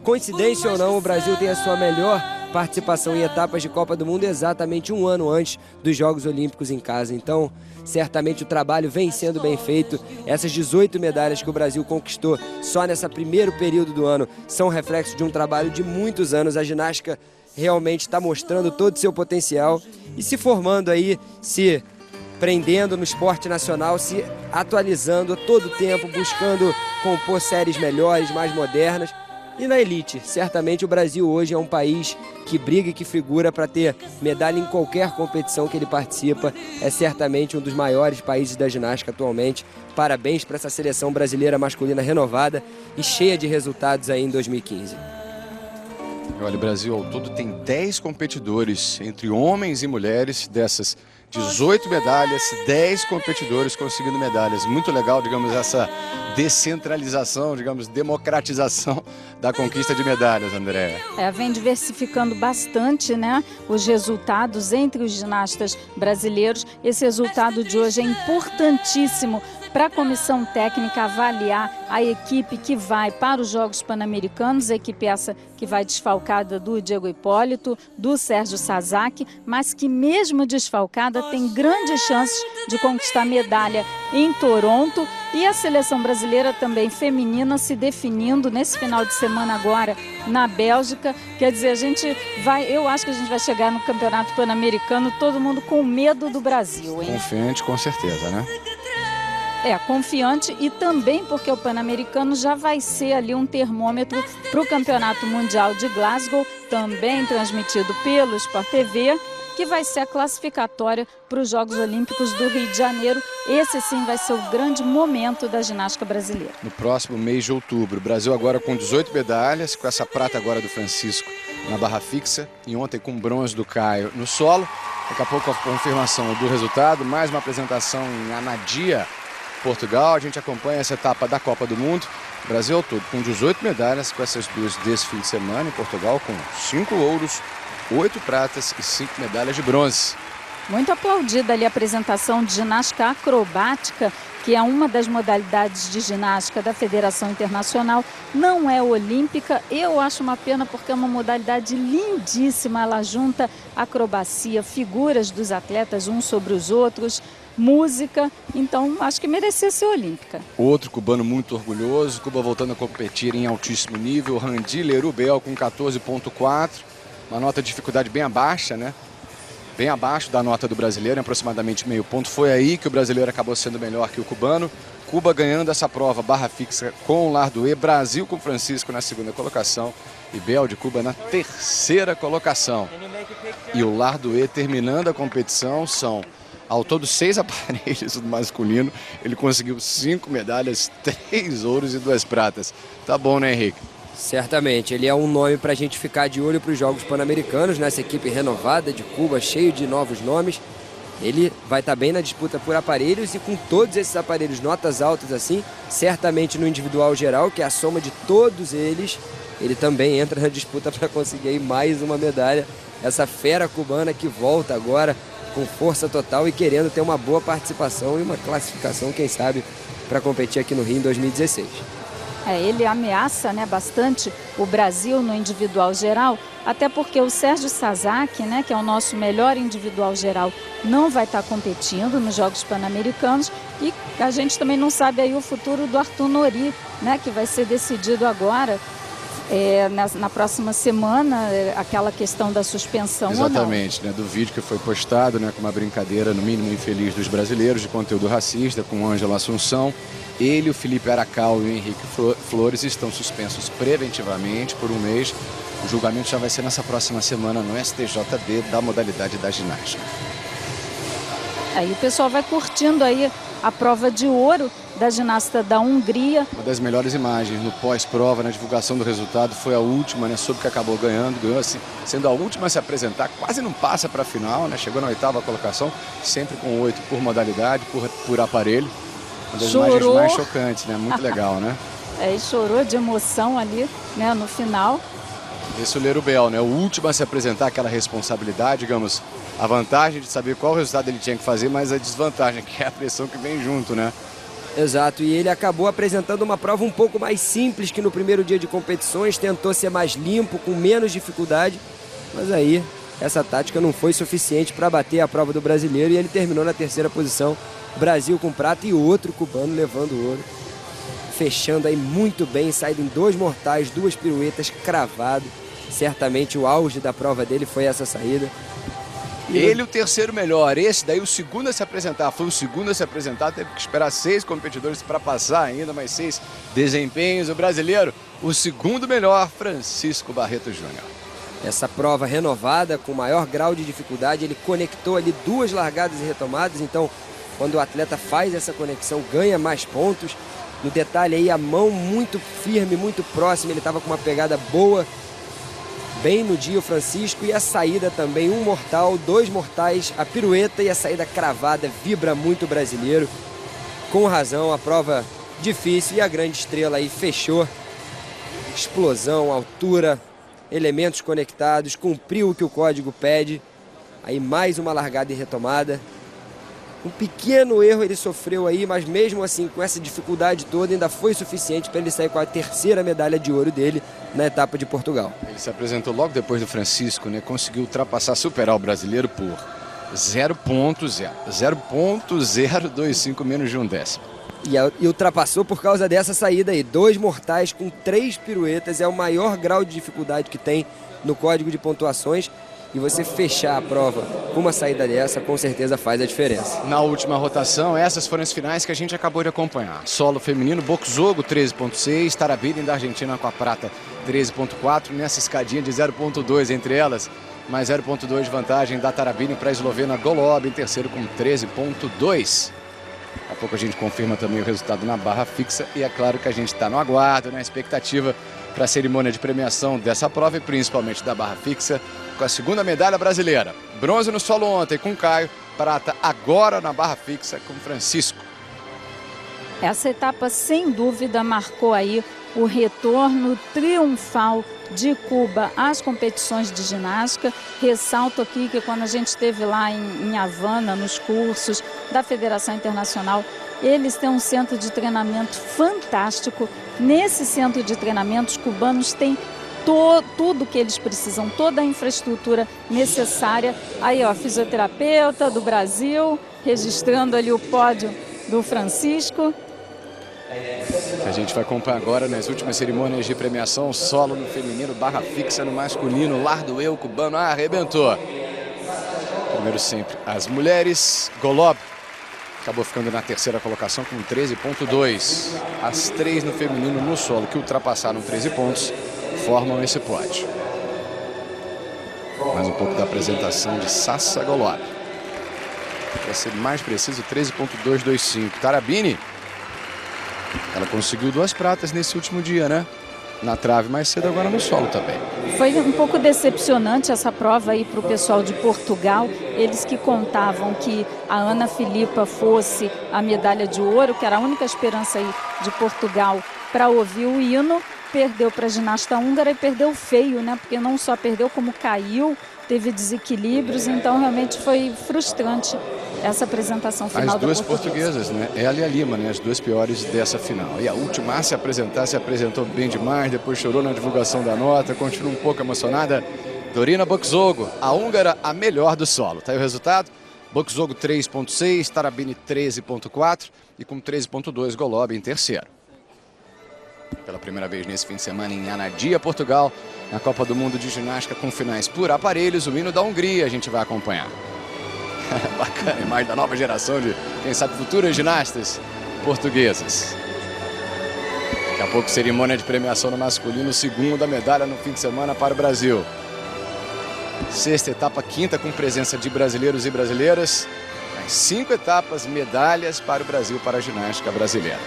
coincidência ou não, o Brasil tem a sua melhor participação em etapas de Copa do Mundo exatamente um ano antes dos Jogos Olímpicos em casa. Então, certamente o trabalho vem sendo bem feito. Essas 18 medalhas que o Brasil conquistou só nesse primeiro período do ano são reflexo de um trabalho de muitos anos. A ginástica realmente está mostrando todo o seu potencial e se formando aí, se prendendo no esporte nacional, se atualizando a todo tempo, buscando compor séries melhores, mais modernas. E na elite, certamente o Brasil hoje é um país que briga e que figura para ter medalha em qualquer competição que ele participa. É certamente um dos maiores países da ginástica atualmente. Parabéns para essa seleção brasileira masculina renovada e cheia de resultados aí em 2015. Olha, o Brasil ao todo tem 10 competidores, entre homens e mulheres, dessas 18 medalhas, 10 competidores conseguindo medalhas. Muito legal, digamos, essa descentralização, digamos, democratização da conquista de medalhas, Andréa. Vem diversificando bastante, né, os resultados entre os ginastas brasileiros. Esse resultado de hoje é importantíssimo para a comissão técnica avaliar a equipe que vai para os Jogos Pan-Americanos, a equipe essa que vai desfalcada do Diego Hipólito, do Sérgio Sasaki, mas que mesmo desfalcada tem grandes chances de conquistar medalha em Toronto. E a seleção brasileira também feminina se definindo nesse final de semana agora na Bélgica. Quer dizer, eu acho que a gente vai chegar no Campeonato Pan-Americano todo mundo com medo do Brasil, hein? Confiante, com certeza, né? Confiante, e também porque o Pan-Americano já vai ser ali um termômetro para o Campeonato Mundial de Glasgow, também transmitido pelo Sport TV, que vai ser a classificatória para os Jogos Olímpicos do Rio de Janeiro. Esse sim vai ser o grande momento da ginástica brasileira. No próximo mês de outubro, o Brasil agora com 18 medalhas, com essa prata agora do Francisco na barra fixa e ontem com bronze do Caio no solo. Daqui a pouco a confirmação do resultado, mais uma apresentação em Anadia, Portugal. A gente acompanha essa etapa da Copa do Mundo. O Brasil ao todo com 18 medalhas, com essas duas desse fim de semana em Portugal, com 5 ouros, 8 pratas e 5 medalhas de bronze. Muito aplaudida ali a apresentação de ginástica acrobática, que é uma das modalidades de ginástica da Federação Internacional. Não é olímpica. Eu acho uma pena porque é uma modalidade lindíssima. Ela junta acrobacia, figuras dos atletas uns sobre os outros, música, então acho que merecia ser olímpica. Outro cubano muito orgulhoso, Cuba voltando a competir em altíssimo nível, Randi Lerubel com 14,4, uma nota de dificuldade bem abaixo, né? Bem abaixo da nota do brasileiro, aproximadamente meio ponto. Foi aí que o brasileiro acabou sendo melhor que o cubano. Cuba ganhando essa prova barra fixa com o Lardoé, Brasil com Francisco na segunda colocação e Bel de Cuba na terceira colocação. E o Lardoé terminando a competição, são ao todo 6 aparelhos do masculino. Ele conseguiu 5 medalhas, 3 ouros e 2 pratas. Tá bom, né, Henrique? Certamente, ele é um nome para a gente ficar de olho para os Jogos Pan-Americanos, nessa equipe renovada de Cuba, cheio de novos nomes. Ele vai estar bem na disputa por aparelhos e com todos esses aparelhos, notas altas assim, certamente no individual geral, que é a soma de todos eles, ele também entra na disputa para conseguir aí mais uma medalha. Essa fera cubana que volta agora com força total e querendo ter uma boa participação e uma classificação, quem sabe, para competir aqui no Rio em 2016. Ele ameaça, né, bastante o Brasil no individual geral, até porque o Sérgio Sasaki, né, que é o nosso melhor individual geral, não vai estar competindo nos Jogos Pan-Americanos, e a gente também não sabe aí o futuro do Arthur Nori, né, que vai ser decidido agora, na próxima semana, aquela questão da suspensão. Exatamente, né, do vídeo que foi postado, né, com uma brincadeira no mínimo infeliz dos brasileiros, de conteúdo racista, com Ângela Assunção. Ele, o Felipe Aracal e o Henrique Flores estão suspensos preventivamente por um mês. O julgamento já vai ser nessa próxima semana no STJD da modalidade da ginástica. Aí o pessoal vai curtindo aí a prova de ouro da ginasta da Hungria. Uma das melhores imagens no pós-prova, na divulgação do resultado, foi a última, né? Soube que acabou ganhando, ganhou assim, sendo a última a se apresentar, quase não passa para a final, né? Chegou na 8ª colocação, sempre com 8 por modalidade, por aparelho. Uma das imagens mais chocantes, né? Muito legal, né? E chorou de emoção ali, né, no final. Esse é o Lerubel, né? O último a se apresentar, aquela responsabilidade, digamos, a vantagem de saber qual resultado ele tinha que fazer, mas a desvantagem, que é a pressão que vem junto, né? Exato, e ele acabou apresentando uma prova um pouco mais simples que no primeiro dia de competições, tentou ser mais limpo, com menos dificuldade, mas aí essa tática não foi suficiente para bater a prova do brasileiro e ele terminou na 3ª posição, Brasil com prata e outro cubano levando ouro. Fechando aí muito bem, saindo em 2 mortais, 2 piruetas, cravado. Certamente o auge da prova dele foi essa saída. Ele o terceiro melhor, esse daí o segundo a se apresentar, foi o segundo a se apresentar, teve que esperar 6 competidores para passar ainda, mais 6 desempenhos. O brasileiro, o segundo melhor, Francisco Barreto Júnior. Essa prova renovada, com maior grau de dificuldade, ele conectou ali 2 largadas e retomadas, então quando o atleta faz essa conexão, ganha mais pontos. No detalhe aí, a mão muito firme, muito próxima, ele estava com uma pegada boa, bem no dia o Francisco, e a saída também, 1 mortal, 2 mortais, a pirueta e a saída cravada, vibra muito o brasileiro. Com razão, a prova difícil e a grande estrela aí fechou. Explosão, altura, elementos conectados, cumpriu o que o código pede. Aí mais uma largada e retomada. Um pequeno erro ele sofreu aí, mas mesmo assim, com essa dificuldade toda, ainda foi suficiente para ele sair com a 3ª medalha de ouro dele na etapa de Portugal. Ele se apresentou logo depois do Francisco, né? Conseguiu ultrapassar, superar o brasileiro por 0,025 menos de 1/10. E ultrapassou por causa dessa saída aí. 2 mortais com 3 piruetas, é o maior grau de dificuldade que tem no código de pontuações. E você fechar a prova com uma saída dessa, com certeza faz a diferença. Na última rotação, essas foram as finais que a gente acabou de acompanhar. Solo feminino, Boxogo 13,6, Tarabini da Argentina com a prata 13,4, nessa escadinha de 0,2 entre elas, mais 0,2 de vantagem da Tarabini para a eslovena Golob, em terceiro com 13,2. Daqui a pouco a gente confirma também o resultado na barra fixa e é claro que a gente está no aguardo, na expectativa para a cerimônia de premiação dessa prova e principalmente da barra fixa, com a 2ª medalha brasileira. Bronze no solo ontem com Caio, prata agora na barra fixa com Francisco. Essa etapa, sem dúvida, marcou aí o retorno triunfal de Cuba às competições de ginástica. Ressalto aqui que quando a gente esteve lá em Havana, nos cursos da Federação Internacional, eles têm um centro de treinamento fantástico. Nesse centro de treinamento, os cubanos têm tudo que eles precisam, toda a infraestrutura necessária. Aí, ó, fisioterapeuta do Brasil, registrando ali o pódio do Francisco. A gente vai acompanhar agora nas últimas cerimônias de premiação, solo no feminino, barra fixa no masculino, Lardoeu cubano arrebentou. Primeiro sempre as mulheres, Golob acabou ficando na 3ª colocação com 13,2. As 3 no feminino no solo que ultrapassaram 13 pontos formam esse pódio. Mais um pouco da apresentação de Sassa Golob. Para ser mais preciso, 13,225. Tarabini, ela conseguiu 2 pratas nesse último dia, né? Na trave mais cedo, agora no solo também. Foi um pouco decepcionante essa prova aí para o pessoal de Portugal. Eles que contavam que a Ana Filipa fosse a medalha de ouro, que era a única esperança aí de Portugal para ouvir o hino. Perdeu para a ginasta húngara e perdeu feio, né? Porque não só perdeu, como caiu, teve desequilíbrios, então realmente foi frustrante essa apresentação final. As duas portuguesas, né? Ela e a Lima, né? As 2 piores dessa final. E a última a se apresentar, se apresentou bem demais, depois chorou na divulgação da nota, continua um pouco emocionada. Dorina Boxogo, a húngara, a melhor do solo. Tá aí o resultado? Boxogo 3,6, Tarabini 13,4 e com 13,2 Golob em terceiro. Pela primeira vez nesse fim de semana em Anadia, Portugal, na Copa do Mundo de Ginástica com finais por aparelhos, o hino da Hungria a gente vai acompanhar. Bacana, imagem da nova geração de, quem sabe, futuras ginastas portuguesas. Daqui a pouco, cerimônia de premiação no masculino, 2ª medalha no fim de semana para o Brasil. 6ª etapa, 5ª com presença de brasileiros e brasileiras. A Mais 5 etapas, medalhas para o Brasil, para a ginástica brasileira.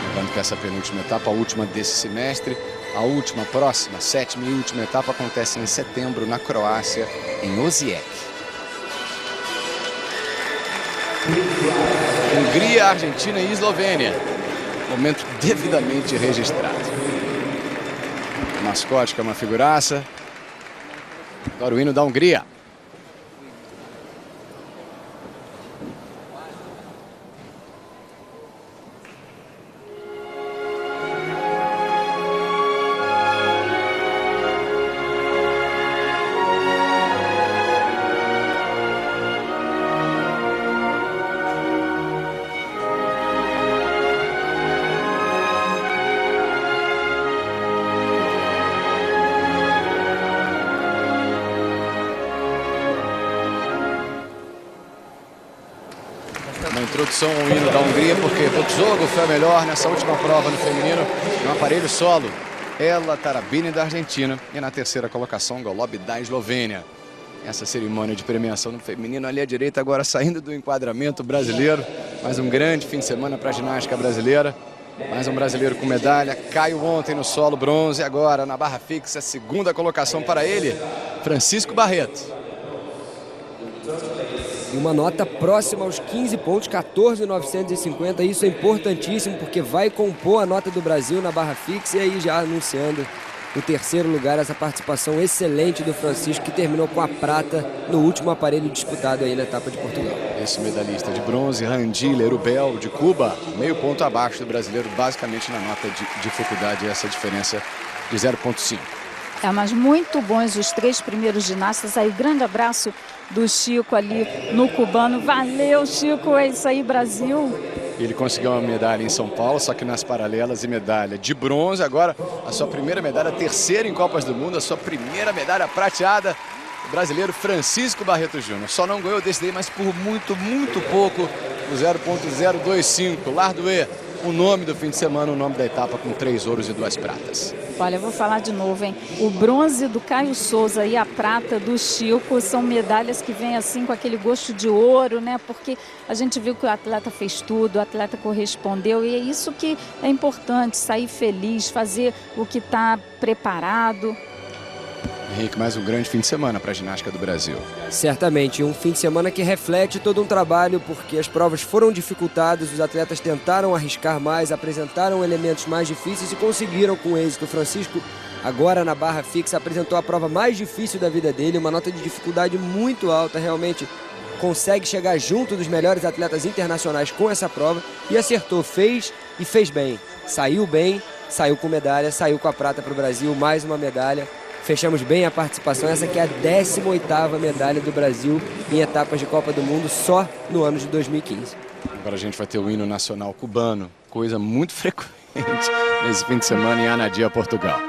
Lembrando que essa penúltima etapa, a última desse semestre, a última, próxima, 7ª e última etapa acontece em setembro na Croácia, em Osijek. Hungria, Argentina e Eslovênia. Momento devidamente registrado. O mascote, que é uma figuraça. Agora o hino da Hungria. Uma introdução ao hino da Hungria, porque Bokzogo foi a melhor nessa última prova no feminino, no aparelho solo. Ela, Tarabini da Argentina, e na terceira colocação, Golob da Eslovênia. Essa cerimônia de premiação no feminino ali à direita, agora saindo do enquadramento brasileiro. Mais um grande fim de semana para a ginástica brasileira. Mais um brasileiro com medalha. Caiu ontem no solo, bronze. Agora na barra fixa, segunda colocação para ele, Francisco Barreto. E uma nota próxima aos 15 pontos, 14.950. Isso é importantíssimo porque vai compor a nota do Brasil na barra fixa. E aí já anunciando o terceiro lugar, essa participação excelente do Francisco, que terminou com a prata no último aparelho disputado aí na etapa de Portugal. Esse medalhista de bronze, Randi Lerubel, de Cuba, meio ponto abaixo do brasileiro, basicamente na nota de dificuldade, essa diferença de 0,5. Mas muito bons os 3 primeiros ginastas. Aí, grande abraço do Chico ali no cubano. Valeu, Chico, é isso aí, Brasil. Ele conseguiu uma medalha em São Paulo, só que nas paralelas, e medalha de bronze. Agora, a sua primeira medalha, terceira em Copas do Mundo, a sua primeira medalha prateada. O brasileiro Francisco Barreto Júnior. Só não ganhou desse daí, mas por muito pouco, o 0,025. Lardoé, o nome do fim de semana, o nome da etapa, com 3 ouros e 2 pratas. Olha, eu vou falar de novo, hein? O bronze do Caio Souza e a prata do Chico são medalhas que vêm assim com aquele gosto de ouro, né? Porque a gente viu que o atleta fez tudo, o atleta correspondeu, e é isso que é importante, sair feliz, fazer o que está preparado. Henrique, mais um grande fim de semana para a ginástica do Brasil. Certamente, um fim de semana que reflete todo um trabalho, porque as provas foram dificultadas, os atletas tentaram arriscar mais, apresentaram elementos mais difíceis e conseguiram com êxito. O Francisco, agora na barra fixa, apresentou a prova mais difícil da vida dele, uma nota de dificuldade muito alta, realmente consegue chegar junto dos melhores atletas internacionais com essa prova e acertou, fez e fez bem. Saiu com medalha, saiu com a prata para o Brasil, mais uma medalha. Fechamos bem a participação, essa que é a 18ª medalha do Brasil em etapas de Copa do Mundo só no ano de 2015. Agora a gente vai ter o hino nacional cubano, coisa muito frequente nesse fim de semana em Anadia, Portugal.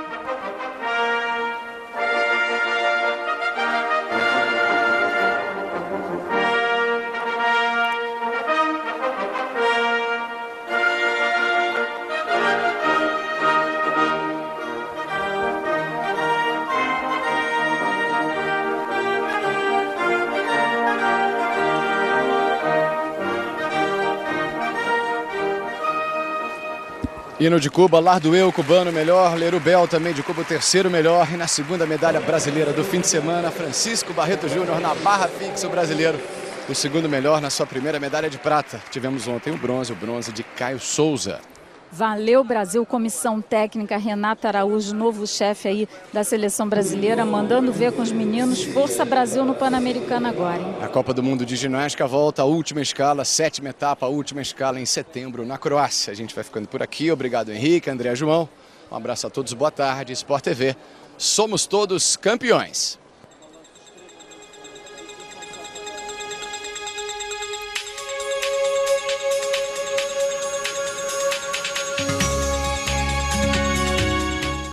Hino de Cuba, Lardoé, o cubano melhor, Lerubel também de Cuba, o terceiro melhor. E na segunda medalha brasileira do fim de semana, Francisco Barreto Júnior na barra fixa, o brasileiro, o segundo melhor na sua primeira medalha de prata. Tivemos ontem o bronze de Caio Souza. Valeu, Brasil, comissão técnica, Renata Araújo, novo chefe aí da seleção brasileira, mandando ver com os meninos. Força Brasil no Pan-Americano agora, hein? A Copa do Mundo de Ginástica volta à última escala, 7ª etapa, a última escala em setembro na Croácia. A gente vai ficando por aqui. Obrigado, Henrique, André, João. Um abraço a todos, boa tarde. Sport TV. Somos todos campeões.